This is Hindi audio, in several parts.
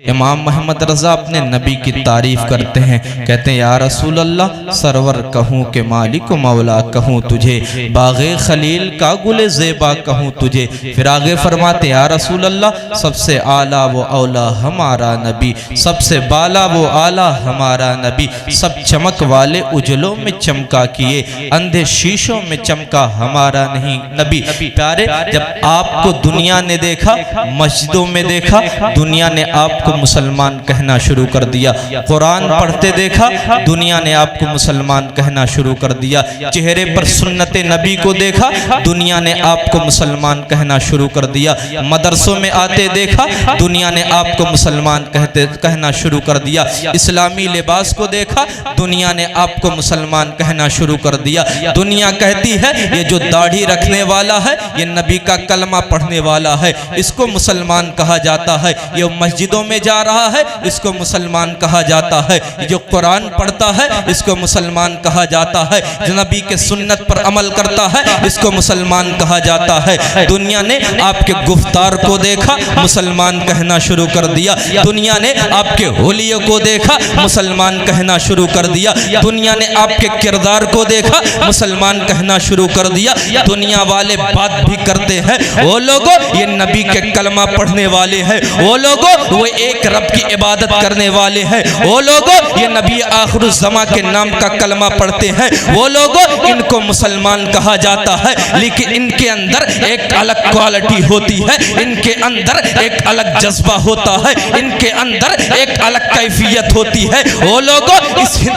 इमाम मोहम्मद रज़ा अपने नबी की तारीफ करते हैं, कहते हैं या रसूल अल्लाह सरवर कहूँ के मालिक मौला कहूँ तुझे, बाग़े खलील का गुले ज़ेबा कहूँ तुझे। फिर आगे फरमाते या रसूल अल्लाह सबसे आला वो औला हमारा नबी, सबसे बाला वो आला हमारा नबी, सब चमक वाले उजलों में चमका किए, अंधे शीशों में चमका हमारा नहीं नबी। प्यारे, जब आपको दुनिया ने देखा, मस्जिदों में देखा, दुनिया ने आपको मुसलमान कहना शुरू कर दिया। कुरान पढ़ते देखा, दुनिया ने आपको मुसलमान कहना शुरू कर दिया। चेहरे पर सुन्नत नबी को देखा, दुनिया ने आपको मुसलमान कहना शुरू कर दिया। मदरसों में आते देखा, दुनिया ने आपको मुसलमान कहना शुरू कर दिया। इस्लामी लिबास को देखा, दुनिया ने आपको मुसलमान कहना शुरू कर दिया। दुनिया कहती है ये जो दाढ़ी रखने वाला है ये नबी का कलमा पढ़ने वाला है, इसको मुसलमान कहा जाता है। ये मस्जिदों में जा रहा है, इसको मुसलमान कहा जाता है। जो कुरान पढ़ता है इसको मुसलमान कहा जाता है। जो नबी के सुन्नत पर अमल करता है इसको मुसलमान कहा जाता है। दुनिया ने आपके गुफ्तार को देखा, मुसलमान कहना शुरू कर दिया। दुनिया ने आपके होलियों को देखा, मुसलमान कहना शुरू कर दिया। दुनिया ने आपके किरदार को देखा, मुसलमान कहना शुरू कर दिया। दुनिया वाले बात भी करते हैं, वो लोगों ये नबी के कलमा पढ़ने वाले हैं, वो लोगों वो एक रब की इबादत करने वाले हैं, वो लोगों ये नबी आखिरुज़्ज़मा के नाम का कलमा पढ़ते हैं, वो लोगों इनको मुसलमान कहा जाता है। लेकिन इनके अंदर एक अलग क्वालिटी होती है, इनके अंदर एक अलग जज्बा होता है, इनके अंदर एक अलग कैफियत होती है। वो लोगों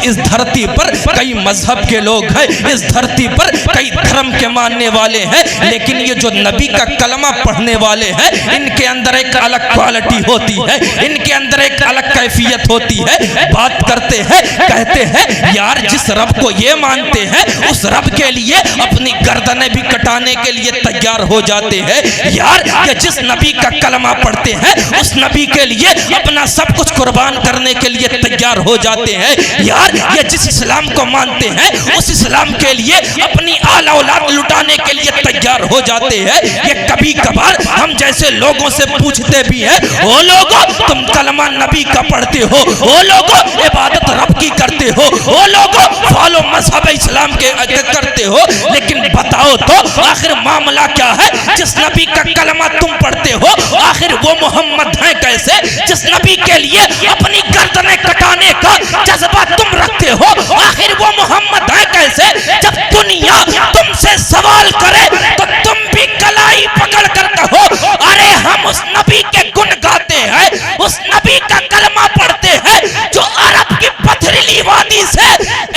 इस धरती पर कई मजहब के लोग हैं, इस धरती पर कई धर्म के मानने वाले हैं, लेकिन ये जो नबी का कलमा पढ़ने वाले हैं इनके अंदर एक अलग क्वालिटी होती है, इनके अंदर एक अलग कैफियत होती है। बात करते हैं, कहते हैं यार जिस रब को ये मानते हैं उस रब के लिए अपनी गर्दनें भी कटाने के लिए तैयार हो जाते हैं। यार ये जिस नबी का कलमा पढ़ते हैं उस नबी के लिए अपना सब कुछ कुर्बान करने के लिए तैयार हो जाते हैं। यार ये जिस इस्लाम को मानते हैं उस इस्लाम के लिए अपनी आला औलाद लुटाने के लिए तैयार हो जाते हैं। ये कभी कभार हम जैसे लोगों से पूछते भी हैं, वो लोगों तुम कलमा नबी का पढ़ते हो, वो लोगों इबादत रब की करते हो, वो लोगों फॉलो मजहब इस्लाम के करते हो, लेकिन बताओ तो आखिर मामला क्या है? जिस नबी का कलमा तुम पढ़ते हो आखिर वो मोहम्मद है कैसे, जिस नबी के लिए अपनी गर्दनें कटाने का जज्बा तुम रखते हो आखिर वो मोहम्मद है कैसे? जब दुनिया तुमसे सवाल करे तो तुम भी कलाई पकड़ कर कहो अरे हम उस नबी के गुण गाते हैं, उस नबी का कलमा पढ़ते हैं जो अरब की पथरीली वादी से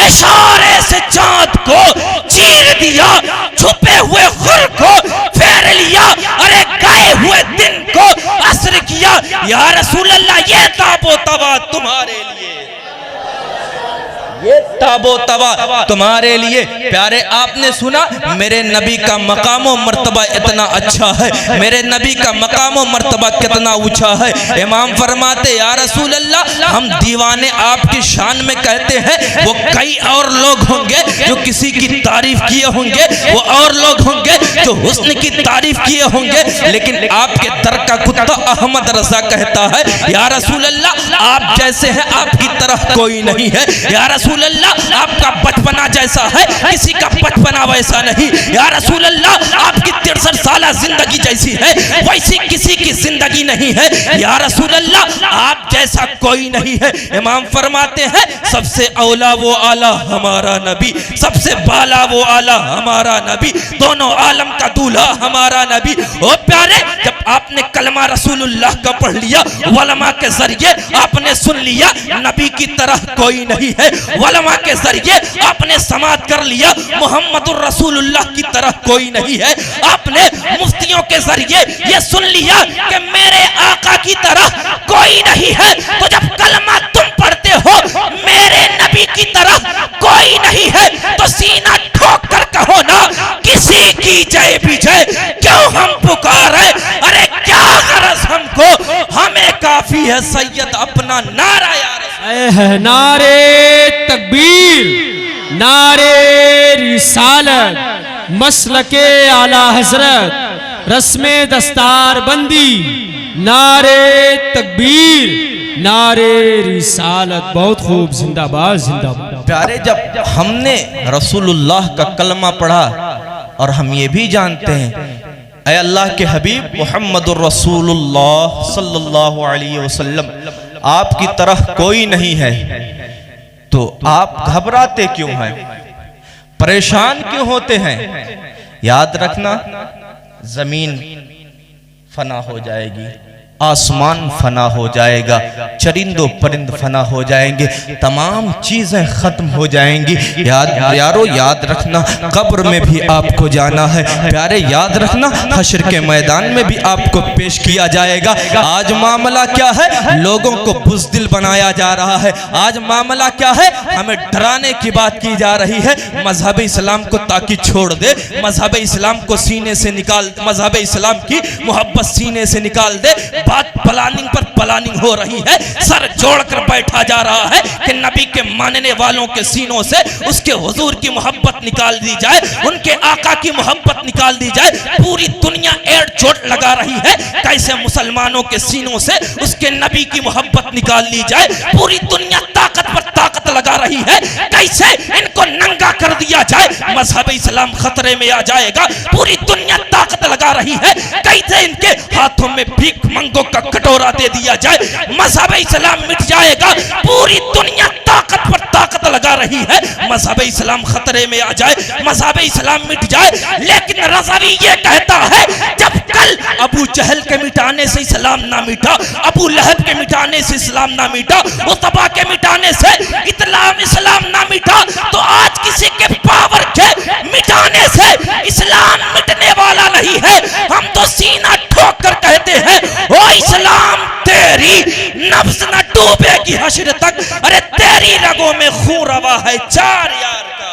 इशारे से चांद को चीर दिया, छुपे हुए खुर को फेर लिया, अरे गाए हुए दिन को असर किया। या रसूल अल्लाह ये ताबो तबा तुम्हारे लिए, ये ताबो तबा तुम्हारे लिए। प्यारे आपने सुना मेरे नबी का मकाम व मर्तबा इतना अच्छा है, मेरे नबी का मकाम व मर्तबा कितना ऊंचा है। इमाम फरमाते या रसूल अल्लाह हम दीवाने आपकी शान में कहते हैं वो कई और लोग होंगे जो किसी की तारीफ किए होंगे, वो और लोग होंगे जो हुस्न की तारीफ किए होंगे, लेकिन आपके दर का कुत्ता अहमद रजा कहता है या रसूल अल्लाह आप जैसे हैं आपकी तरह कोई नहीं है। या रसूल अल्लाह आपका बचपना जैसा है किसी का बचपना वैसा नहीं। या रसूल अल्लाह आपकी 63 साल जिंदगी जैसी है वैसी किसी की जिंदगी नहीं है। या रसूल अल्लाह आप जैसा कोई नहीं है। इमाम फरमाते हैं सबसे औला वो आला हमारा नबी, सबसे बाला वो आला हमारा नबी, दोनों आलम का दूल्हा हमारा नबी। ओ प्यारे, जब आपने कलमा रसूलुल्लाह का पढ़ लिया, उलमा के जरिए आपने सुन लिया नबी की तरह कोई नहीं है, उलमा के जरिए आपने समात कर लिया मुहम्मदुर रसूलुल्लाह की तरह कोई नहीं है, आपने मुफ्तियों के जरिए ये सुन लिया कि मेरे आका की तरह कोई नहीं है। तो जब कलमा तुम पढ़ते हो मेरे नबी की तरह कोई नहीं है तो सीना ठोक कर कहो ना किसी की जय विजय क्यों हम पुकारे, अरे क्या गरज हमको, हमें काफी है सैयद अपना नारा यार। नारे तकबीर, नारे रिसालत, मसलके आला हजरत, रस्मे दस्तार बंदी, नारे तकबीर, नारे रिसालत। बहुत खूब, जिंदाबाद जिंदाबाद। प्यारे, जब हमने रसूलुल्लाह का कलमा पढ़ा और हम ये भी जानते हैं ऐ अल्लाह के हबीब मुहम्मदुर रसूलुल्लाह सल्लल्लाहु अलैहि वसल्लम आपकी तरह कोई नहीं है, तो आप घबराते क्यों हैं, परेशान क्यों होते हैं? याद रखना, जमीन फना हो जाएगी, आसमान फना हो जाएगा, चरिंदो परिंद फना हो जाएंगे, तमाम चीजें खत्म हो जाएंगी। यारो याद रखना, कब्र में भी आपको जाना है। प्यारे याद रखना, हश्र के मैदान में भी आपको पेश किया जाएगा। आज मामला क्या है? लोगों को बुज़दिल बनाया जा रहा है। आज मामला क्या है? हमें डराने की बात की जा रही है। मजहब इस्लाम को ताकि छोड़ दे, मजहब इस्लाम को सीने से निकाल, मजहब इस्लाम की मोहब्बत सीने से निकाल दे। बात प्लानिंग पर प्लानिंग हो रही है। सर जोड़कर बैठा जा रहा है कि नबी के मानने वालों के सीनों से उसके हुजूर की मोहब्बत निकाल दी जाए, उनके आका की मोहब्बत निकाल दी जाए। पूरी दुनिया एड़ चोट लगा रही है कैसे मुसलमानों के सीनों से उसके नबी की मोहब्बत निकाल ली जाए। पूरी दुनिया ताकत पर ताकत लगा रही है कैसे इनको नंगा कर दिया जाए, मजहब इस्लाम खतरे में आ जाएगा। पूरी दुनिया ताकत लगा रही है कैसे इनके हाथों में भीख मंगो का कटोरा दे दिया जाए, मजहब इस्लाम मिट जाएगा। पूरी दुनिया ताकत पर ताकत लगा रही है, मजहब इस्लाम खतरे में आ जाए, मजहब इस्लाम मिट जाए। लेकिन रज़वी ये कहता है जब कल अबू जहल के मिटाने से इस्लाम ना मिटा, अबू लहब के मिटाने से इस्लाम ना मिटा, उतबा के मिटाने से इस्लाम ना मिटा, तो आज किसी के पावर के मिटाने से इस्लाम मिटने वाला नहीं है। हम तो सीना ठोक कर कहते हैं, ओ इस्लाम तेरी नफ्स न डूबेगी हश्र तक। अरे तेरी रगों में खून रवा है चार यार का,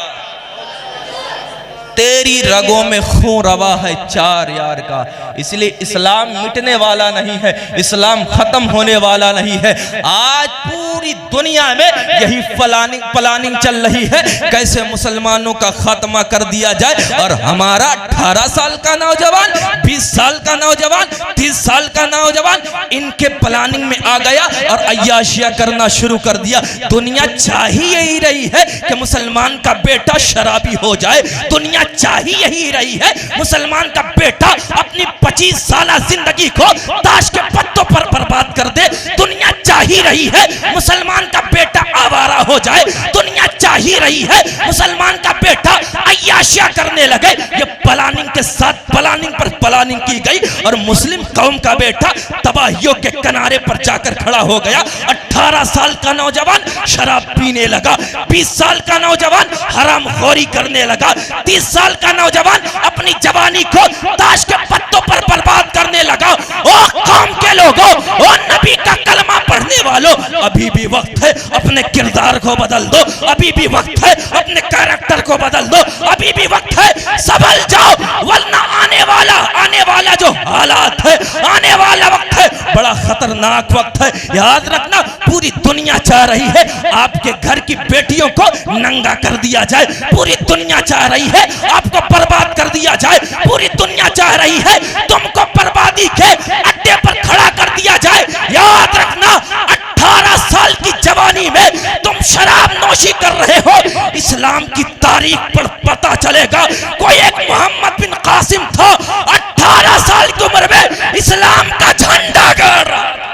तेरी रगों में खून रवा है चार यार का। इसलिए इस्लाम मिटने वाला नहीं है, इस्लाम खत्म होने वाला नहीं है। आज पूरी दुनिया में यही प्लानिंग चल रही है कैसे मुसलमानों का खात्मा कर दिया जाए। और हमारा 18 साल का नौजवान, 20 साल का नौजवान, 30 साल का नौजवान इनके प्लानिंग में आ गया और अय्याशिया करना शुरू कर दिया। दुनिया चाह ही रही है कि मुसलमान का बेटा शराबी हो जाए, दुनिया चाही यही रही है मुसलमान का बेटा अपनी 25 साल जिंदगी को ताश के पत्तों पर बर्बाद कर दे। दुनिया चाही रही है मुसलमान का बेटा आवारा हो जाए, दुनिया चाही रही है मुसलमान का बेटा अय्याशिया करने लगे। ये प्लानिंग के साथ प्लानिंग पर प्लानिंग की गई और मुस्लिम कौम का बेटा तबाहियों के किनारे पर जाकर खड़ा हो गया। 18 साल का नौजवान शराब पीने लगा, 20 साल का नौजवान हरामखोरी करने लगा, 30 साल का नौजवान अपनी जवानी को ताश के पत्तों पर बर्बाद करने लगा। ओ कौम के लोगों, ओ नबी का कलमा पढ़ने वालों, अभी भी वक्त है अपने किरदार को बदल दो, अभी भी वक्त है अपने कैरेक्टर को बदल दो, अभी भी वक्त है संभल जाओ, वरना आने वाला जो हालात है, आने वाला वक्त है बड़ा खतरनाक वक्त है। याद रखना, पूरी दुनिया चाह रही है आपके घर की बेटियों को नंगा कर दिया जाए, पूरी दुनिया चाह रही है आपको बर्बाद कर दिया जाए, पूरी दुनिया चाह रही है तुमको बर्बादी के अड्डे पर खड़ा कर दिया जाए। याद रखना, 18 साल की जवानी में तुम शराब नोशी कर रहे हो, इस्लाम की तारीख पर पता चलेगा। कोई एक मोहम्मद बिन कासिम था, 18 साल की उम्र में इस्लाम का झंडा गाड़ रहा था,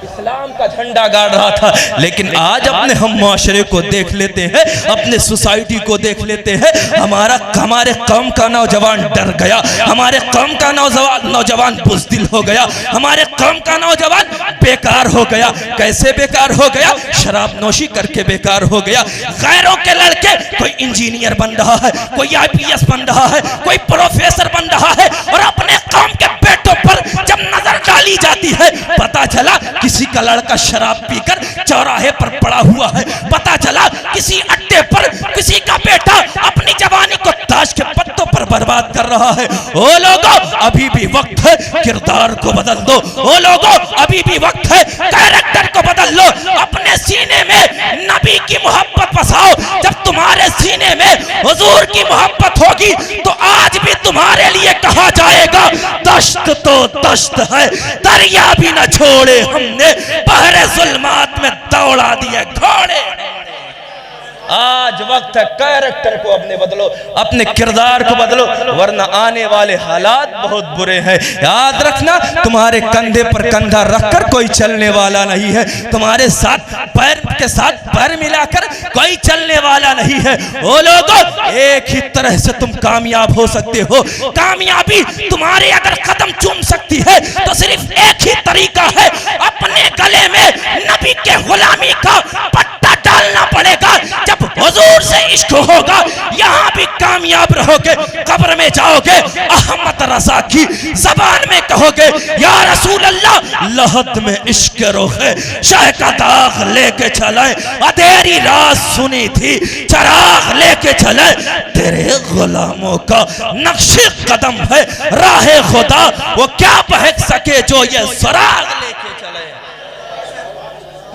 इस्लाम का झंडा गाड़ रहा था। लेकिन आज अपने हम माशरे को देख लेते हैं, अपने सोसाइटी को देख लेते हैं, हमारे कौम का नौजवान डर गया, हमारे कौम का नौजवान बुज़दिल हो गया, हमारे कौम का नौजवान बेकार हो गया। कैसे बेकार हो गया? शराब नोशी करके बेकार हो गया। गैरों के लड़के, कोई इंजीनियर बन रहा है, कोई IPS बन रहा है, कोई प्रोफेसर बन रहा है, और अपने कौम के बेटों पर जब नजर डाली जाती है पता चला किसी का लड़का शराब पीकर चौराहे पर पड़ा हुआ है, पता चला किसी अड्डे पर किसी का बेटा अपनी जवानी को ताश के पत्तों पर बर्बाद कर रहा है। ओ लोगों, अभी भी वक्त है किरदार को बदल दो, ओ लोगों अभी भी वक्त है कैरेक्टर को बदल लो, अपने सीने में नबी की मोहब्बत बसाओ। जब तुम्हारे सीने में हुजूर की मोहब्बत होगी तो आज भी तुम्हारे लिए कहा जाएगा दश्त तो दश्त है, दरिया भी न छोड़े हमने, बहरे जुल्मात में दौड़ा दिए घोड़े। आज वक्त है कैरेक्टर को अपने बदलो, अपने किरदार को बदलो, वरना आने वाले हालात बहुत बुरे हैं। याद रखना, तुम्हारे कंधे पर कंधा रखकर कोई चलने वाला नहीं है, तुम्हारे साथ पैर के साथ पैर मिलाकर कोई चलने वाला नहीं है। ओ लोगों, एक ही तरह से तुम कामयाब हो सकते हो। कामयाबी तुम्हारे अगर कदम चूम सकती है तो सिर्फ एक ही तरीका है, अपने गले में नबी के गुलामी का पट्टा डालना पड़ेगा। जब हुजूर से इश्क होगा, यहाँ भी कामयाब रहोगे, कब्र में जाओगे अहमद रजा की जबान में कहोगे या रसूल अल्लाह, लहद में इश्क रोहे शाह का दाग लेके चले, अधेरी रात सुनी थी चराग लेके चले, तेरे गुलामों का नक्शे कदम है राहे खुदा, वो क्या बहक सके जो ये सुराग लेके चले,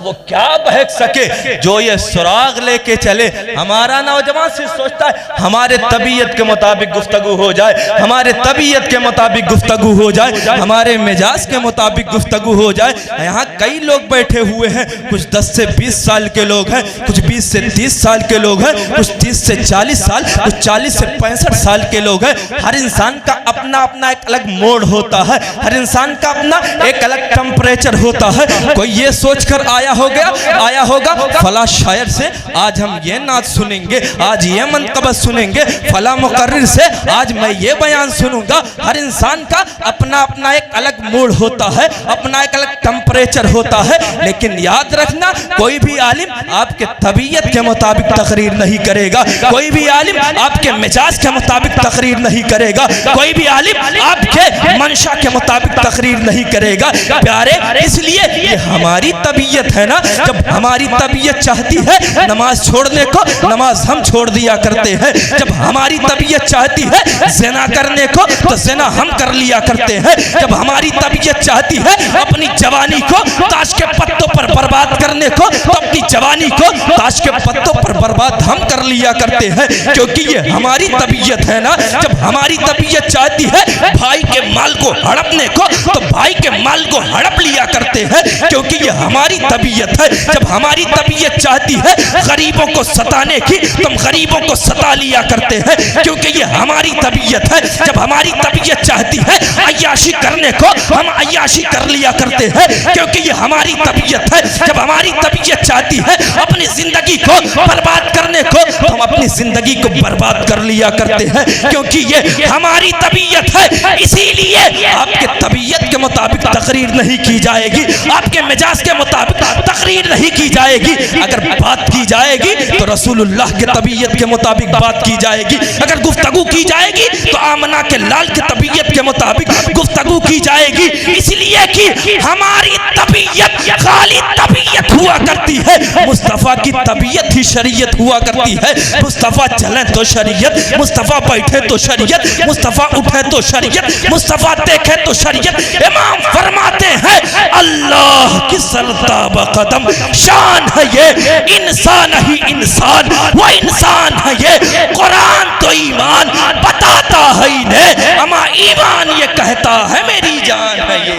वो क्या बहक सके जो ये सुराग लेके चले। हमारा नौजवान से सोचता है हमारे तबीयत के मुताबिक गुफ्तगू हो जाए, हमारे तबीयत के मुताबिक गुफ्तगू हो जाए, हमारे मिजाज के मुताबिक गुफ्तगू हो जाए। यहाँ कई लोग बैठे हुए हैं, कुछ 10 से 20 साल के लोग हैं, कुछ 20 से 30 साल के लोग हैं, कुछ 30 से 40 साल, कुछ 40 से 65 साल के लोग हैं। हर इंसान का अपना अपना एक अलग मोड होता है, हर इंसान का अपना एक अलग टेम्परेचर होता है। कोई ये सोचकर आया होगा फला शायर से आज हम ये नात सुनेंगे, आज ये मनकबत सुनेंगे, फला मुकर्रिर से आज मैं ये बयान सुनूंगा। हर इंसान का अपना अपना एक अलग मूड होता है, अपना एक अलग टेम्परेचर होता है। लेकिन याद रखना, कोई भी आलिम आपके तबीयत के मुताबिक तकरीर नहीं करेगा, कोई भी आलिम आपके मिजाज के मुताबिक तकरीर नहीं करेगा, कोई भी आलिम आपके मंशा के मुताबिक तकरीर नहीं करेगा। प्यारे, इसलिए ये हमारी तबीयत है ना, जब हमारी तबीयत चाहती है नमाज छोड़ने को, नमाज हम छोड़ दिया करते हैं। जब हमारी तबीयत चाहती है ज़िना करने को, तो ज़िना हम कर लिया करते हैं। जब हमारी तबीयत चाहती है अपनी जवानी को ताश के पत्तों पर बर्बाद करने को, तो अपनी जवानी को ताश के पत्तों पर बर्बाद हम कर लिया करते हैं, क्योंकि ये हमारी तबीयत है ना। जब हमारी तबीयत चाहती है भाई के माल को हड़पने को, तो भाई के माल को हड़प लिया करते हैं, क्योंकि ये हमारी तबीयत है। जब हमारी तबीयत चाहती है गरीबों को सताने की, तुम गरीबों को सता लिया करते हैं, क्योंकि ये हमारी तबीयत है। जब हमारी तबीयत चाहती है अय्याशी करने को, हम अय्याशी कर लिया करते हैं, क्योंकि ये हमारी तबीयत है। जब हमारी तबीयत चाहती है अपनी जिंदगी को बर्बाद करने को, तो हम अपनी जिंदगी को बर्बाद कर लिया करते हैं, क्योंकि ये हमारी तबीयत है। इसीलिए आपके तबीयत के मुताबिक तकरीर नहीं की जाएगी, आपके मिजाज के मुताबिक तकरीर नहीं की जाएगी। अगर बात की जाएगी तो रसूलुल्लाह के तबीयत के मुताबिक बात की जाएगी, अगर गुफ्तगू की जाएगी तो आमना के लाल के तबीयत के मुताबिक गुफ्तगू की जाएगी। इसलिए कि हमारी तबीयत खाली तबीयत हुआ करती है, मुस्तफ़ा की तबीयत ही शरीयत हुआ करती है। मुस्तफ़ा चले तो शरीयत, मुस्तफ़ा बैठे तो शरीयत, मुस्तफ़ा उठे तो शरीयत, मुस्तफ़ा देखे तो शरीयत। इमाम फरमाते हैं अल्लाह की सरताब कदम शान है ये, इंसान ही इंसान, वो इंसान है ये। कुरान तो ईमान बताता है इन्हें, अमा ईमान ये कहता है मेरी जान है ये,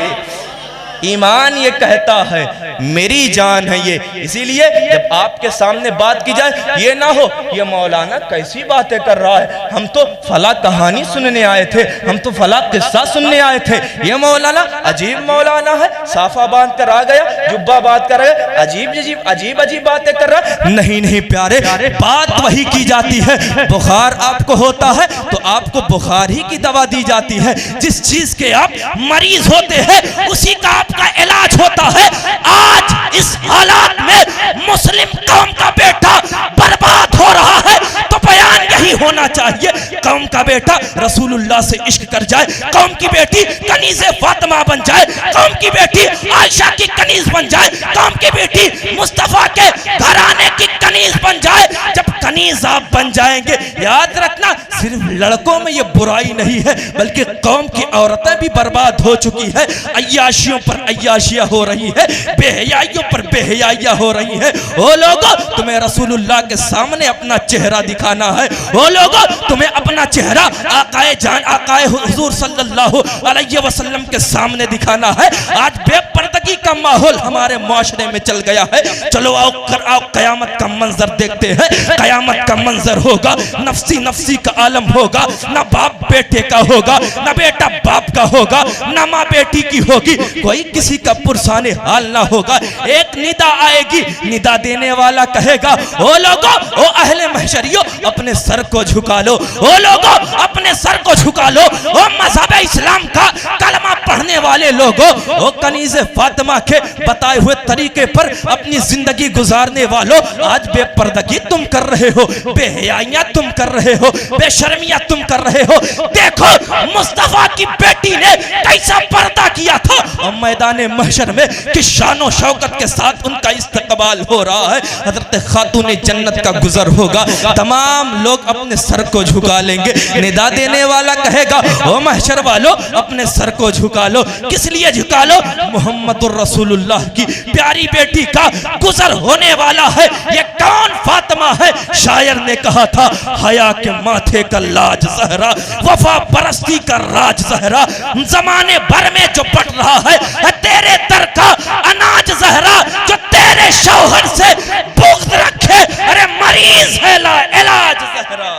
ईमान ये कहता है मेरी जान है ये। इसीलिए जब आपके सामने बात की जाए ये ना हो ये मौलाना कैसी बातें कर रहा है, हम तो फला कहानी सुनने आए थे, हम तो फला किस्सा सुनने आए थे, ये मौलाना अजीब मौलाना है, साफा बांध कर आ गया, जुब्बा बात कर गया, अजीब अजीब बातें कर रहा है। नहीं नहीं प्यारे, बात वही की जाती है। बुखार आपको होता है तो आपको बुखार ही की दवा दी जाती है, जिस चीज के आप मरीज होते हैं उसी का का इलाज होता है। आज इस हालात में मुस्लिम कौम का बेटा बर्बाद हो रहा है, तो बयान यही होना चाहिए, कौम का बेटा रसूलुल्लाह से इश्क कर जाए, कौम की बेटी कनीज़े फातिमा बन जाए, कौम की बेटी आयशा की कनीज बन जाए, कौम की बेटी मुस्तफा के घराने की कनीज बन जाए। जब कनीज आप बन जाएंगे। याद रखना, सिर्फ लड़कों में ये बुराई नहीं है, बल्कि कौम की औरतें भी बर्बाद हो चुकी है। अय्याशियों पर अय्याशियां हो रही है, बेहयाइयों पर बेहयाइयां हो रही है। ओ लोगों, तुम्हें रसूलुल्लाह के सामने अपना चेहरा दिखाना है। ओ लोगों, तुम्हें अपना चेहरा आकाए हुजूर सल्लल्लाहु अलैहि वसल्लम के सामने दिखाना है। आज बेपर्दगी का माहौल हमारे मुआशरे में चल गया है। चलो आओ कयामत का मंजर देखते हैं। कयामत का मंजर होगा, नफ्सी नफ्सी का आलम होगा। न बाप बेटे का होगा, न बेटा बाप का होगा, न माँ बेटी की होगी, कोई किसी का पुरसाने हाल ना होगा। एक निदा आएगी, निदा देने वाला कहेगा, ओ लोगों, ओ अहले महशरियों, अपने सर को झुका लो। ओ लोगों, अपने सर को झुका लो। ओ मज़हब इस्लाम का कलमा पढ़ने वाले लोगों, ओ कनीज़े फातिमा के बताए हुए तरीके पर अपनी जिंदगी गुजारने वालों, आज बेपर्दगी तुम कर रहे हो, बेहयाइयां तुम कर रहे हो, बेशर्मियां तुम कर रहे हो। देखो मुस्तफा की बेटी ने कैसा पर्दा किया था, और मैदान महशर में किस शानो शौकत के साथ उनका इस्तकबाल हो रहा है। हजरत खातून जन्नत का गुजर होगा, तमाम लोग अपने सर को झुका लेंगे। निदा देने वाला कहेगा, ओ महशर वालों, अपने सर को झुका लो। किस लिए झुका लो? मोहम्मदुर रसूलुल्लाह की प्यारी बेटी का गुजर होने वाला है। ये कौन फातिमा है? शायर ने कहा था, हया के माथे का लाज ज़हरा, वफा परस्ती का राज ज़हरा, जमाने भर में जो बट रहा है तेरे दर का अनाज ज़हरा, जो तेरे शौहर से बुग़्ज़ रखे, अरे मरीज है ला इलाज ज़हरा,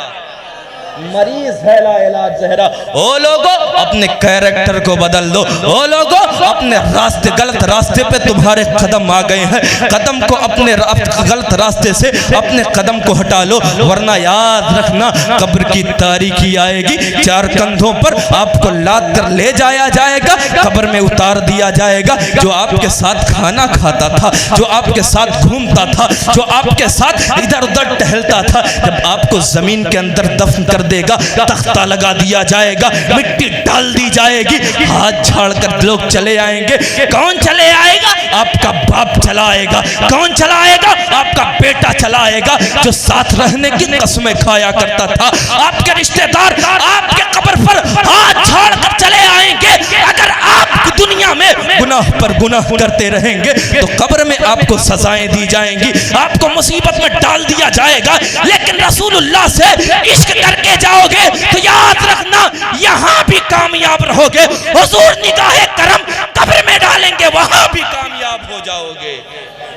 मरीज है ला इलाज ज़हरा। ओ लोगों, अपने कैरेक्टर को बदल दो। ओ लोगों, अपने रास्ते, गलत रास्ते पे तुम्हारे कदम आ गए हैं, कदम को अपने गलत रास्ते से अपने कदम को हटा लो, वरना याद रखना कब्र की तारीकी आएगी, चार कंधों पर आपको लाद कर ले जाया जाएगा, कब्र में उतार दिया जाएगा। जो आपके साथ खाना खाता था, जो आपके साथ घूमता था, जो आपके साथ इधर उधर टहलता था, जब आपको जमीन के अंदर दफन कर देगा, तख्ता लगा दिया जाएगा, मिट्टी डाल दी जाएगी, हाथ झाड़ कर लोग चले आएंगे। कौन चले आएगा? आपका बाप चला आएगा। कौन चला आएगा? आपका बेटा चला आएगा, जो साथ रहने की कसमें खाया करता था। आपके रिश्तेदार आपके कब्र पर हाथ झाड़ कर चले आएंगे। अगर आप दुनिया में गुनाह पर गुनाह करते रहेंगे तो कब्र में आपको सजाएं दी जाएंगी, आपको मुसीबत में डाल दिया जाएगा। लेकिन रसूलुल्लाह से इश्क करके जाओगे तो याद रखना, यहाँ भी कामयाब रहोगे। हुजूर निगाहे करम कब्र में डालेंगे, वहां भी कामयाब हो जाओगे।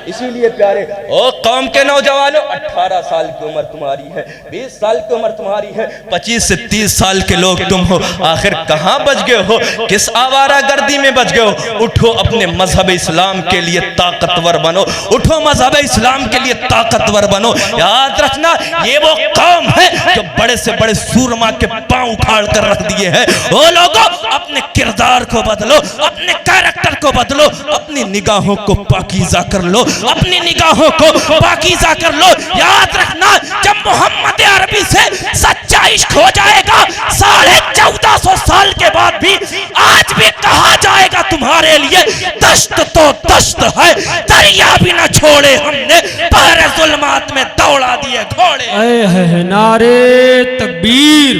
इसीलिए प्यारे ओ कौम के नौजवानों, 18 साल की उम्र तुम्हारी है, 20 साल की उम्र तुम्हारी है, 25 से 30 साल के लोग तुम हो। आखिर कहाँ बच गए हो? किस आवारा गर्दी में बच गए हो? उठो, अपने मजहब इस्लाम के लिए ताकतवर बनो। उठो, मजहब इस्लाम के लिए ताकतवर बनो। याद रखना, ये वो कौम है जो बड़े से बड़े सूरमा के पांव उखाड़ कर रख दिए हैं। ओ लोगों, अपने किरदार को बदलो, अपने कैरेक्टर को बदलो, अपनी निगाहों को पाकीज़ा कर लो, अपनी निगाहों को पाकीज़ा कर लो। याद रखना, जब मोहम्मद अरबी से सच्चा इश्क हो जाएगा, 1450 साल के बाद भी आज भी कहा जाएगा तुम्हारे लिए, दश्त तो दश्त है, दरिया भी न छोड़े हमने, पहरे जुल्मात में दौड़ा दिए घोड़े। है नारे तकबीर,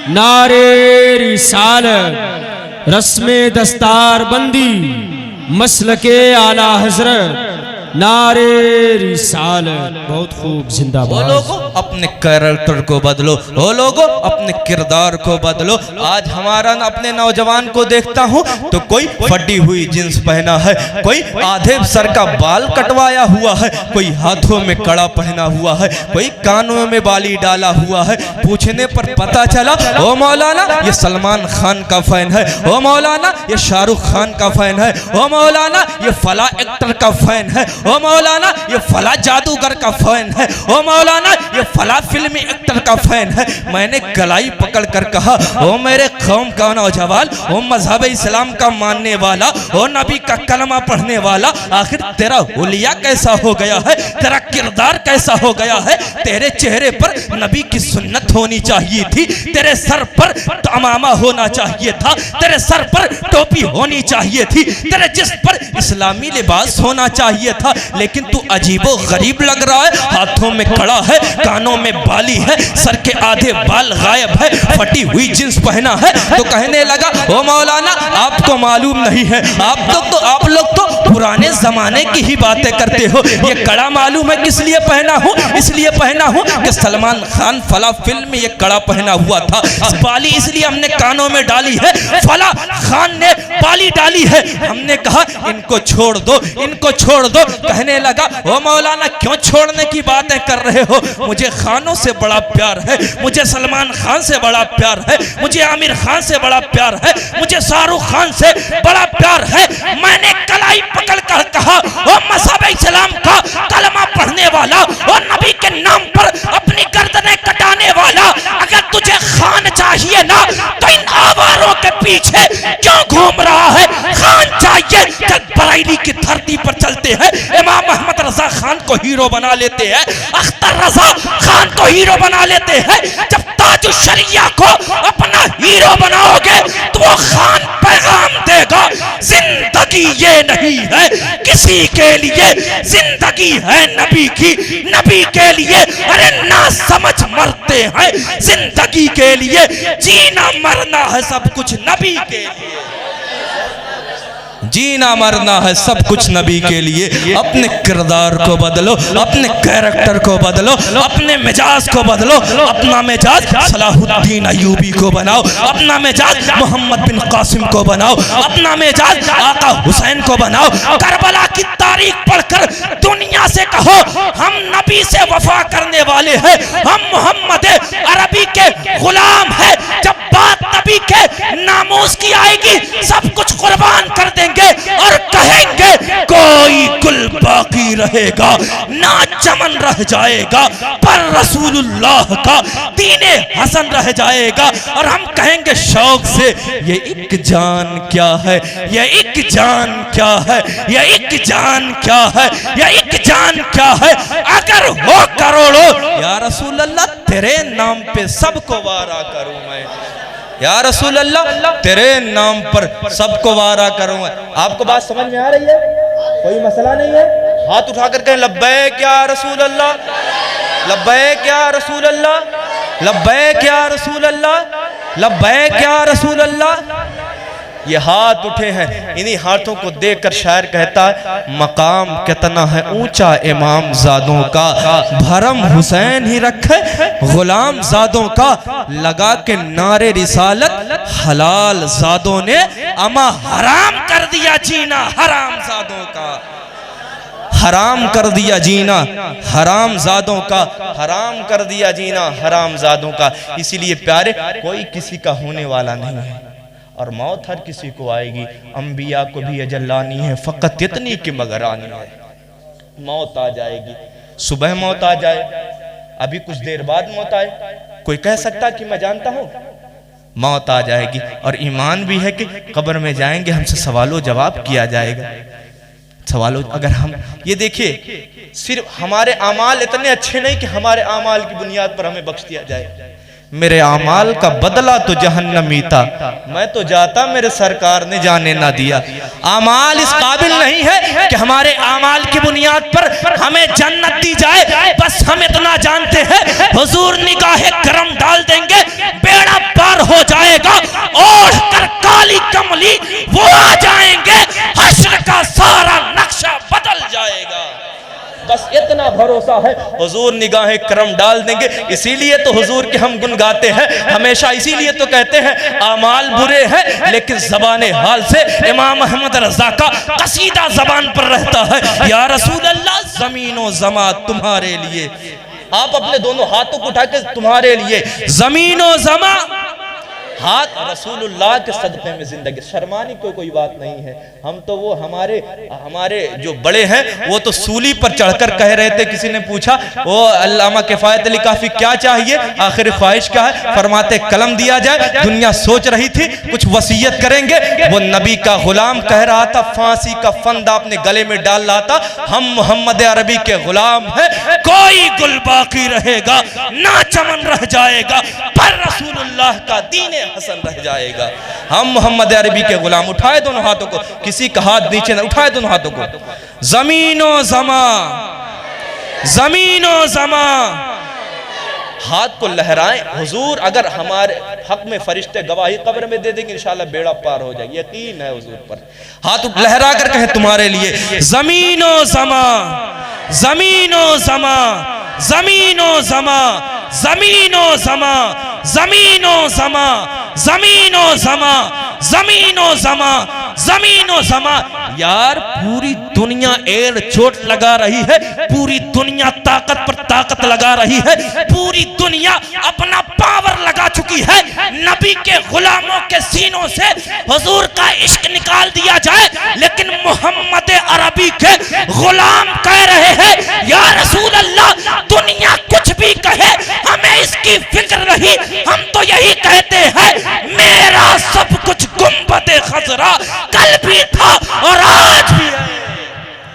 नारे रिसालत, रस्मे दस्तार बंदी, मसलके आला हजरत, नारे रिसालत। बहुत खूब, जिंदाबाद। लोगों, अपने कैरेक्टर को बदलो। ओ लोगों, अपने किरदार को बदलो। आज हमारा अपने नौजवान को देखता हूँ तो कोई फटी हुई जींस पहना है, कोई आधे सर का बाल कटवाया हुआ है, कोई हाथों में कड़ा पहना हुआ है, कोई कानों में बाली डाला हुआ है। पूछने पर पता चला, ओ मौलाना, ये सलमान खान का फैन है, ओ मौलाना, ये शाहरुख खान का फैन है, ओ मौलाना, ये फला एक्टर का फैन है, ओ मौलाना, ये फला जादूगर का फैन है, ओ मौलाना, ये फला फिल्मी एक्टर का फैन है। मैंने गलाई पकड़ कर कहा, ओ मेरे कौम का नौजवान, ओ मजहब इस्लाम का मानने वाला, ओ नबी का कलमा पढ़ने वाला, आखिर तेरा हुलिया कैसा हो गया है? तेरा किरदार कैसा हो गया है? तेरे चेहरे पर नबी की सुन्नत होनी चाहिए थी, तेरे सर पर तमामा होना चाहिए था, तेरे सर पर टोपी होनी चाहिए थी, तेरे जिस्म पर इस्लामी लिबास होना चाहिए था। कहा लेकिन तू अजीबो गरीब लग रहा है, हाथों में कड़ा है, कानों में बाली है, सर के आधे बाल गायब है, फटी हुई जींस पहना है। तो कहने लगा ओ मौलाना आपको मालूम नहीं है, आप लोग तो पुराने जमाने की ही बातें करते हो। ये कड़ा मालूम है किस लिए पहना हूँ? इसलिए पहना हूँ कि सलमान खान फला फिल्म में ये कड़ा पहना हुआ था। बाली इसलिए हमने कानों में डाली है, फला खान ने बाली डाली है। हमने कहा इनको छोड़ दो, इनको छोड़ दो। कहने लगा ओ मौलाना क्यों छोड़ने की बातें कर रहे हो? मुझे खानों से बड़ा प्यार है, मुझे सलमान खान से बड़ा प्यार है, मुझे आमिर खान से बड़ा प्यार है, मुझे शाहरुख खान से बड़ा प्यार है। मैंने कलाई पकड़ कर कहा ओ मज़हब इस्लाम का कलमा पढ़ने वाला और नबी के नाम पर अपनी गर्दनें कटाने वाला, अगर तुझे खान चाहिए ना तो इन आवारों के पीछे क्यों घूम रहा है? खान चाहिए जब बरेली की धरती पर चलते हैं इमाम अहमद रजा खान को हीरो बना लेते हैं, अख्तर रजा खान को हीरो बना लेते हैं। जब ताजुश शरिया को अपना हीरो बनाओगे तो वो खान पैगाम देगा जिंदगी ये नहीं है किसी के लिए, जिंदगी है नबी की, नबी के लिए अरे ना समझ मरते हैं, जिंदगी के लिए जीना मरना है सब कुछ नबी के लिए, जीना मरना है सब कुछ नबी के लिए। अपने किरदार को बदलो, अपने कैरेक्टर को बदलो, अपने मिजाज को बदलो। अपना मिजाज सलाहुद्दीन अय्यूबी को बनाओ, अपना मिजाज मोहम्मद बिन कासिम को बनाओ, अपना मिजाज आका हुसैन को बनाओ। करबला की तारीख पढ़कर दुनिया से कहो हम नबी से वफा करने वाले हैं, हम मोहम्मद अरबी के गुलाम हैं। जब बात नबी के नामूस की आएगी सब कुछ कुर्बान कर देंगे और कहेंगे कोई गुल बाकी रहेगा ना चमन रह जाएगा, पर रसूलुल्लाह का दीने हसन रह जाएगा। और हम कहेंगे शौक से ये एक जान क्या है, ये एक जान क्या है, ये एक जान क्या है, ये एक जान क्या है। अगर हो करोड़ों या रसूल अल्लाह तेरे नाम पे सबको वारा करूं मैं, या रसूल अल्लाह तेरे नाम पर सबको वारा करूंगा। आपको बात समझ में आ रही है? कोई मसला नहीं है? हाथ उठाकर कहें लब्बैक या रसूल अल्लाह, लब्बैक या रसूल अल्लाह, लब्बैक या रसूल अल्लाह, लब्बैक या रसूल अल्लाह। ये हाथ उठे हैं, इन्हीं हाथों को देखकर शायर कहता है मकाम कितना है ऊंचा इमाम जादों का, भरम हुसैन ही रखे गुलाम जादों का। लगा के नारे रिसालत हलाल जादों ने अमा हराम कर दिया जीना हराम जादों का, हराम कर दिया जीना हराम जादों का, हराम कर दिया जीना हराम जादों का। इसीलिए प्यारे कोई किसी का होने वाला नहीं है और मौत हर किसी को आएगी। अंबिया को भी अजल आनी है फकत इतनी कि मगर आनी है। मौत आ जाएगी, सुबह मौत आ जाए, अभी कुछ देर बाद मौत आए, कोई कह सकता कि मैं जानता हूं? मौत आ जाएगी। और ईमान भी है कि कब्र में जाएंगे हमसे सवालों जवाब किया जाएगा। सवालों अगर हम ये देखिए सिर्फ हमारे आमाल इतने अच्छे नहीं कि हमारे आमाल की बुनियाद पर हमें बख्श दिया जाए। मेरे आमाल का बदला तो जहन्नमी था, मैं तो जाता मेरे सरकार ने जाने ना दिया। आमाल इस काबिल नहीं है कि हमारे आमाल की बुनियाद पर हमें जन्नत दी जाए। बस हम इतना जानते हैं हुजूर निगाहे करम डाल देंगे, बेड़ा पार हो जाएगा, ओढ़ कर काली कमली वो आ जाएंगे, हश्र का सारा नक्शा बदल जाएगा। बस इतना भरोसा है हुजूर निगाहें करम डाल देंगे। इसीलिए तो हुजूर के हम गुन गाते हैं हमेशा, इसीलिए तो कहते हैं आमाल बुरे हैं लेकिन ज़बाने हाल से इमाम अहमद रजा का कसीदा ज़बान पर रहता है। या रसूल अल्लाह ज़मीनो ज़मा तुम्हारे लिए, आप अपने दोनों हाथों को उठा के तुम्हारे लिए ज़मीनो ज़मा, हाथ रसूलुल्लाह के सदक़े में जिंदगी। शर्माने को कोई बात नहीं है। हम तो वो हमारे जो बड़े हैं वो तो सूली पर चढ़कर कह रहे थे। किसी ने पूछा वो अल्लामा किफ़ायत अली काफ़ी क्या चाहिए, आखिर ख्वाहिश क्या है? फरमाते कलम दिया जाए। दुनिया सोच रही थी कुछ वसीयत करेंगे, वो नबी का गुलाम कह रहा था फांसी का फंदा अपने गले में डाल रहा था, हम मोहम्मद अरबी के गुलाम हैं, कोई गुल बाकी रहेगा ना चमन रह जाएगा, पर रसूलुल्लाह का दीन हसन रह जाएगा। हम मोहम्मद अरबी के गुलाम। उठाए दोनों हाथों को, किसी का हाथ नीचे ना, उठाए दोनों हाथों को। जमीनो जमा, जमीनो जमा, हाथ को लहराएं। हुजूर अगर हमारे हक में फरिश्ते गवाही कब्र में दे देंगे इंशाल्लाह बेड़ा पार हो जाएगा, यकीन है हुजूर पर। हाथ लहरा कर कहें तुम्हारे लिए जमीनो जमा, जमीनो जमा, जमीनो जमा, जमीनो जमा, जमीनो जमा, जमीनो जमा, जमीनो जमा, जमीनो जमा। यार पूरी दुनिया एड़ चोट लगा रही है, पूरी दुनिया ताकत पर ताकत लगा रही है, पूरी दुनिया अपना पावर लगा चुकी है। नबी के गुलामों के सीनों से हुजूर का इश्क निकाल दिया जाए, लेकिन मोहम्मद अरबी के गुलाम कह रहे हैं या रसूल अल्लाह, दुनिया कुछ भी कहे हमें इसकी फिक्र नहीं, हम तो यही कहते हैं मेरा सब कुछ गुंबद खजरा कल भी था और आज भी है।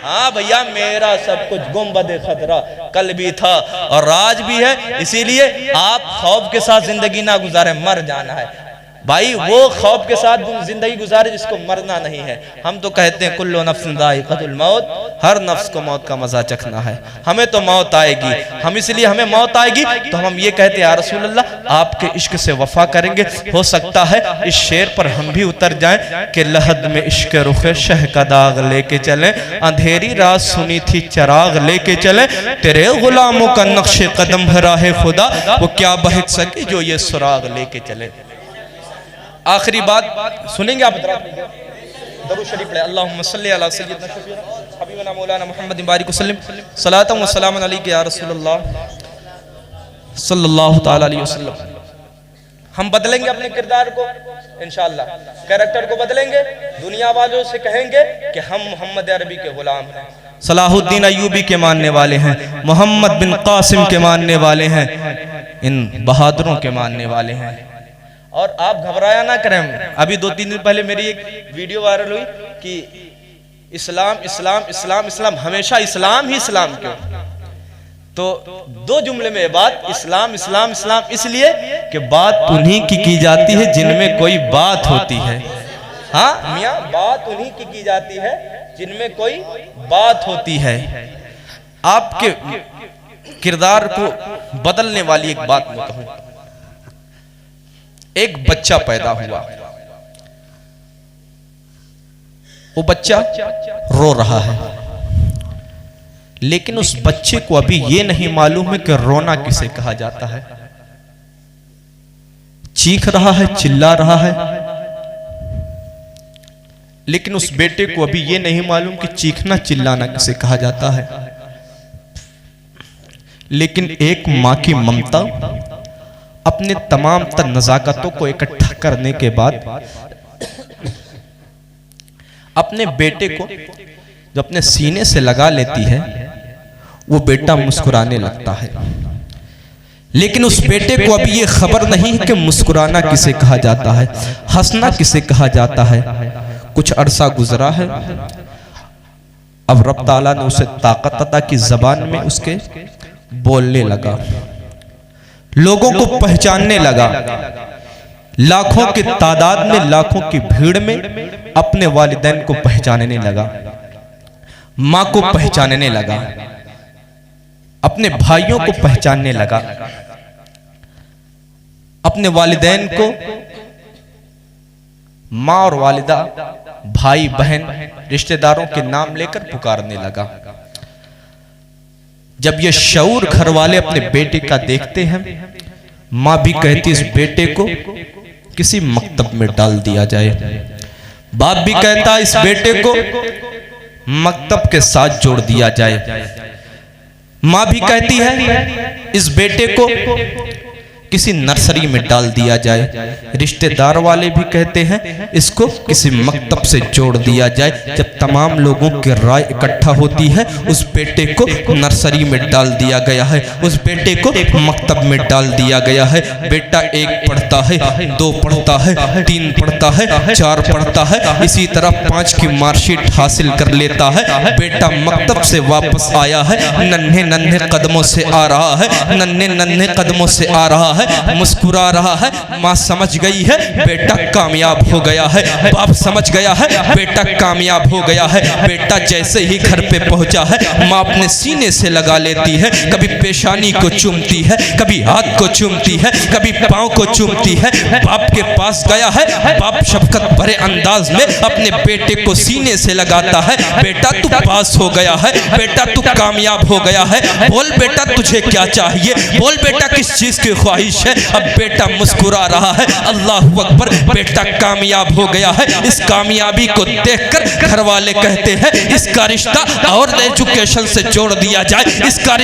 हाँ भैया, मेरा सब कुछ गुंबद खतरा कल भी था और आज भी है। इसीलिए आप खौफ के साथ जिंदगी ना गुजारे, मर जाना है भाई। वो खौफ के साथ जिंदगी गुजारे जिसको मरना नहीं है। हम तो कहते हैं कुल्लु नफ्सिन ज़ाइक़तुल मौत, हर नफ्स को मौत का मजा चखना है। हमें तो मौत आएगी, हम इसलिए हमें मौत आएगी तो हम ये कहते हैं या रसूल अल्लाह आपके इश्क से वफा करेंगे। हो सकता है इस शेर पर हम भी उतर जाएं कि लहद में इश्क रुखे शह का दाग लेके चलें, अंधेरी रात सुनी थी चराग लेके चलें, तेरे गुलामों का नक्शे कदम है राह खुदा, वो क्या बहक सके जो ये सुराग लेके चले। आखिरी बात सुनेंगे आप, दरूद शरीफ पढ़े। अल्लाहुम्मा सल्ली अला सय्यिदना हबीबना मौलाना मुहम्मद बारिक वसल्लम सलातम व सलाम अलैका या रसूलल्लाह सल्लल्लाहु तआला अलैहि वसल्लम। हम बदलेंगे अपने किरदार को इंशाअल्लाह, कैरेक्टर को बदलेंगे। दुनिया वालों से कहेंगे कि हम मोहम्मद अरबी के गुलाम हैं, सलाहुद्दीन अय्यूबी के मानने वाले हैं, मोहम्मद बिन कासिम के मानने वाले हैं, इन बहादुरों के मानने वाले हैं। और आप घबराया ना करें। अभी 2-3 दिन पहले मेरी एक वीडियो वायरल हुई कि इस्लाम इस्लाम इस्लाम इस्लाम, हमेशा इस्लाम ही इस्लाम क्यों? तो 2 जुमले में बात, इस्लाम इस्लाम इस्लाम, इसलिए कि बात उन्हीं की जाती है जिनमें कोई बात होती है। हाँ मियाँ, बात उन्हीं की जाती है जिनमें कोई बात होती है। आपके किरदार को बदलने वाली एक बात मैं कहूं। एक बच्चा पैदा हुआ, वो बच्चा रो रहा है, लेकिन उस बच्चे को अभी ये नहीं मालूम है कि रोना किसे कहा जाता है। चीख रहा है, चिल्ला रहा है, लेकिन उस बेटे को अभी ये नहीं मालूम कि चीखना चिल्लाना किसे कहा जाता है। लेकिन एक मां की ममता अपने तमाम तर नजाकतों को इकट्ठा करने के बाद अपने बेटे को जो अपने सीने से लगा लेती है, वो बेटा मुस्कुराने लगता है। लेकिन उस बेटे को अभी ये खबर नहीं कि मुस्कुराना किसे कहा जाता है, हंसना किसे कहा जाता है। कुछ अरसा गुजरा है, अब रब ताला ने उसे ताकत अता की जबान में उसके बोलने लगा, लोगों को पहचानने लगा। लाखों की तादाद में, लाखों की भीड़ में अपने वालिदैन को पहचानने लगा, मां को पहचानने लगा, अपने भाइयों को पहचानने लगा, अपने वालिदैन को मां और वालिदा, भाई बहन, रिश्तेदारों के नाम लेकर पुकारने लगा। जब ये शऊर घर वाले अपने बेटे का देखते हैं, मां भी कहती इस बेटे को किसी मकतब में डाल दिया जाए, बाप भी कहता इस बेटे को मकतब के साथ जोड़ दिया जाए, मां भी कहती है इस बेटे को किसी नर्सरी में डाल दिया जाए, रिश्तेदार वाले भी कहते हैं इसको किसी मकतब से जोड़ दिया जाए। जब तमाम लोगों की राय इकट्ठा होती है, उस बेटे को नर्सरी में डाल दिया गया है, उस बेटे को मकतब में डाल दिया गया है। बेटा 1 पढ़ता है, 2 पढ़ता है, 3 पढ़ता है, 4 पढ़ता है, इसी तरह 5 की मार्कशीट हासिल कर लेता है। बेटा मकतब से वापस आया है, नन्हे नन्हे कदमों से आ रहा है, नन्हे नन्हे कदमों से आ रहा है। है, मुस्कुरा रहा है। माँ समझ गई है बेटा कामयाब हो गया है, बाप समझ गया है बेटा कामयाब हो गया है। बेटा जैसे ही घर पे पहुंचा है, माँ अपने सीने से लगा लेती है, कभी पेशानी को चूमती है, कभी हाथ को चूमती है, कभी पाँव को चूमती है। बाप के पास गया है, बाप शफकत भरे अंदाज में अपने बेटे को सीने से लगाता है, बेटा तू पास हो गया है, बेटा तू कामयाब हो गया है, बोल बेटा तुझे क्या चाहिए, बोल बेटा किस चीज की ख्वाहिश है। अब बेटा मुस्कुरा रहा है, अल्लाहू अकबर, बेटा कामयाब हो गया है। इस कामयाबी को देखकर घर वाले कहते हैं इसका रिश्ता और एजुकेशन से जोड़ दिया जाए, इसका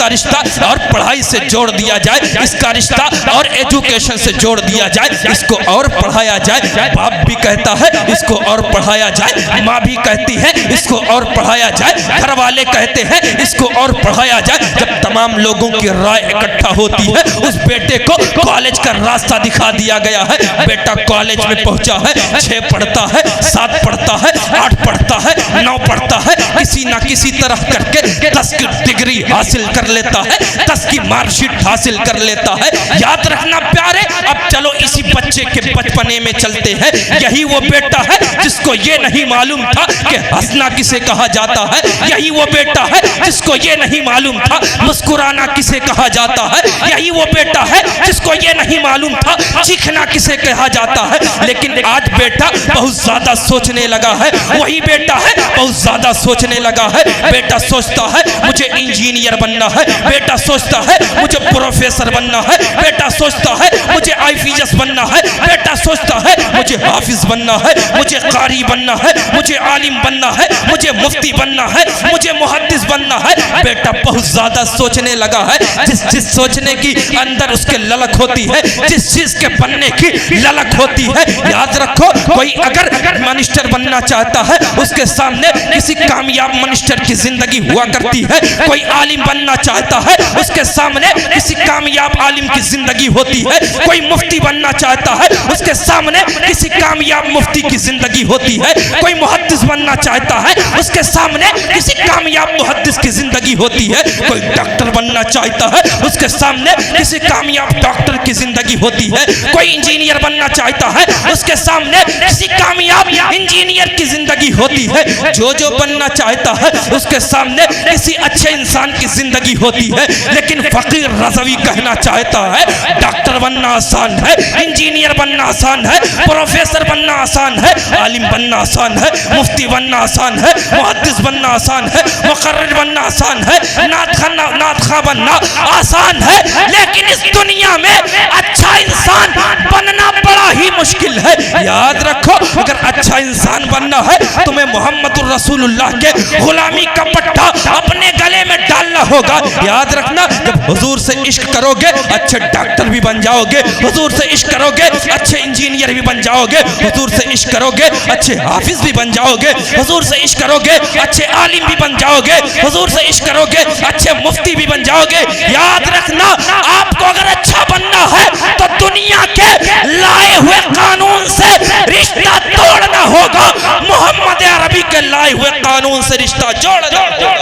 रिश्ता और पढ़ाई से जोड़ दिया जाए, इसका रिश्ता और एजुकेशन से जोड़ दिया जाए, इसको और पढ़ाया जाए। बाप भी कहता है इसको और पढ़ाया जाए, माँ भी कहती है इसको और पढ़ाया जाए, घर वाले कहते हैं इसको और पढ़ाया जाए। जब तमाम लोगों की राय इकट्ठा होती है, उस बेटे को कॉलेज का रास्ता दिखा दिया गया है। बेटा कॉलेज में पहुंचा है, 6 पढ़ता है, 7 पढ़ता है, 8 पढ़ता है, 9 पढ़ता है, किसी ना किसी तरह करके 10 की डिग्री हासिल कर लेता है, 10 की मार्कशीट हासिल कर लेता है। याद रखना प्यारे, अब चलो इसी बच्चे के बचपने में चलते हैं। यही वो बेटा है जिसको ये नहीं मालूम था कि हंसना किसे कहा जाता है, यही वो बेटा है जिसको ये नहीं मालूम था मुस्कुराना किसे कहा जाता है, यही वो बेटा है जिसको ये नहीं मालूम था चीखना किसे कहा जाता है। लेकिन आज बेटा बहुत ज्यादा सोचने लगा है, वही बेटा है बहुत ज्यादा सोचने लगा है। बेटा सोचता है मुझे इंजीनियर बनना है, बेटा सोचता है मुझे प्रोफेसर बनना है, बेटा सोचता है मुझे IPS बनना है, बेटा सोचता है मुझे हाफिज बनना है, मुझे कारी बनना है, मुझे आलिम बनना है, मुझे मुफ्ती बनना है, मुझे मुहद्दिस बनना है। बेटा बहुत ज्यादा सोचने लगा है। जिस सोचने की अंदर उसके ललक होती है, जिस चीज के बनने की ललक होती है, याद रखो कोई अगर मिनिस्टर बनना चाहता है, उसके सामने किसी कामयाब मिनिस्टर की जिंदगी हुआ करती है। कोई आलिम बनना चाहता है, उसके सामने किसी कामयाब आलिम की जिंदगी होती है। कोई मुफ्ती बनना चाहता है, उसके सामने किसी कामयाब मुफ्ती की जिंदगी होती है। कोई मुहद्दिस बनना चाहता है, उसके सामने किसी कामयाब मुहद्दिस की जिंदगी होती है। कोई डॉक्टर बनना चाहता है, उसके सामने किसी कामयाब डॉक्टर की जिंदगी होती है। कोई इंजीनियर बनना चाहता है, उसके सामने किसी कामयाब इंजीनियर की जिंदगी होती है। जो बनना चाहता है उसके सामने किसी अच्छे इंसान की जिंदगी होती है। लेकिन फकीर रज़वी कहना चाहता है डॉक्टर बनना आसान है, इंजीनियर बनना आसान है, प्रोफेसर बनना आसान है, आलिम बनना आसान है, मुफ्ती बनना आसान है, मुहद्दिस बनना आसान है, मुकर्रिर बनना आसान है, नातखा बनना आसान है। लेकिन इस दुनिया में अच्छा इंसान बनना बड़ा ही मुश्किल है। याद रखो अगर अच्छा इंसान बनना है तुम्हें मोहम्मदुर रसूलुल्लाह के गुलामी का पट्टा अपने गले में डालना होगा। याद रखना जब हुजूर से इश्क करोगे अच्छे डॉक्टर भी बन जाओगे, हुजूर से इश्क करोगे अच्छे इंजीनियर भी बन जाओगे, हुजूर से इश्क करोगे अच्छे हाफिज भी बन जाओगे, हुजूर से इश्क करोगे अच्छे आलिम भी बन जाओगे, हुजूर से इश्क करोगे अच्छे मुफ्ती भी बन जाओगे। याद रखना आपको अगर अच्छा बनना है तो दुनिया के लाए हुए कानून से रिश्ता तोड़ना होगा, मोहम्मद अरबी के लाए हुए कानून से रिश्ता जोड़ना होगा।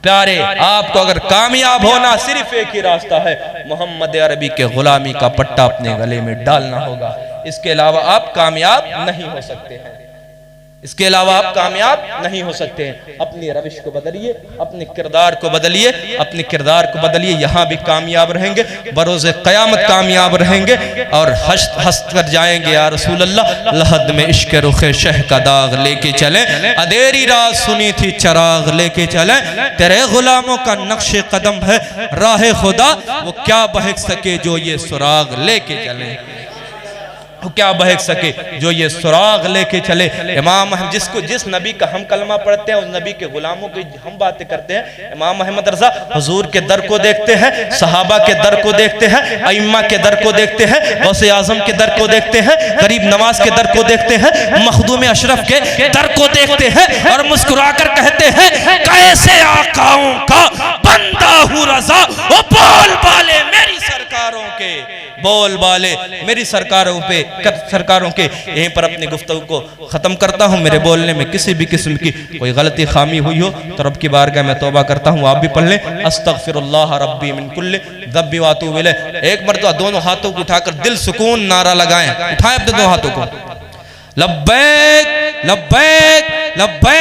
प्यारे आपको अगर कामयाब होना सिर्फ एक ही रास्ता है, मोहम्मद अरबी के गुलामी का पट्टा अपने गले में डालना होगा। इसके अलावा आप कामयाब नहीं हो सकते हैं, इसके अलावा आप कामयाब नहीं हो सकते हैं। अपनी रविश को बदलिए, अपने किरदार को बदलिए, अपने किरदार को बदलिए, यहाँ भी कामयाब रहेंगे, बरोज़े क़यामत कामयाब रहेंगे और हंस कर जाएंगे। या रसूल अल्लाह लहद में इश्क़ रुख़े शह का दाग लेके चले, अंधेरी रात सुनी थी चराग लेके चले, तेरे गुलामों का नक्शे कदम है राह खुदा, वो क्या बहक सके जो ये सुराग लेके चले, क्या बहक सके जो ये सुराग लेके चले। इमाम जिस नबी का हम कलमा पढ़ते हैं उस नबी के गुलामों की हम बातें करते हैं। इमाम अहमद रज़ा हुजूर के दर को देखते हैं, सहाबा के दर को देखते हैं, अइम्मा के दर को देखते हैं, गौसे आज़म के दर को देखते हैं, गरीब नवाज के दर को देखते हैं, मखदूम अशरफ के दर को देखते हैं और मुस्कुरा कर कहते हैं कैसे आकाओं का बंदा हूँ रज़ा, वो बोल बाले मेरी सरकारों के, बोल बाले मेरी सरकारों के। यहीं पर अपनी गुफ्तगू को ख़त्म करता हूँ। मेरे बोलने में किसी भी किस्म की कोई गलती खामी हुई हो तो रब की बारगाह में तौबा करता हूँ। आप भी पढ़ लें, अस्तगफिरुल्लाह रब्बी मिन कुल्लि रब्बी वातूब इलैह। एक मरतबा दोनों हाथों को उठाकर दिल सुकून नारा लगाएं, उठाएं अपने दोनों हाथों को, लब्बैक लब्बैक लब्बैक।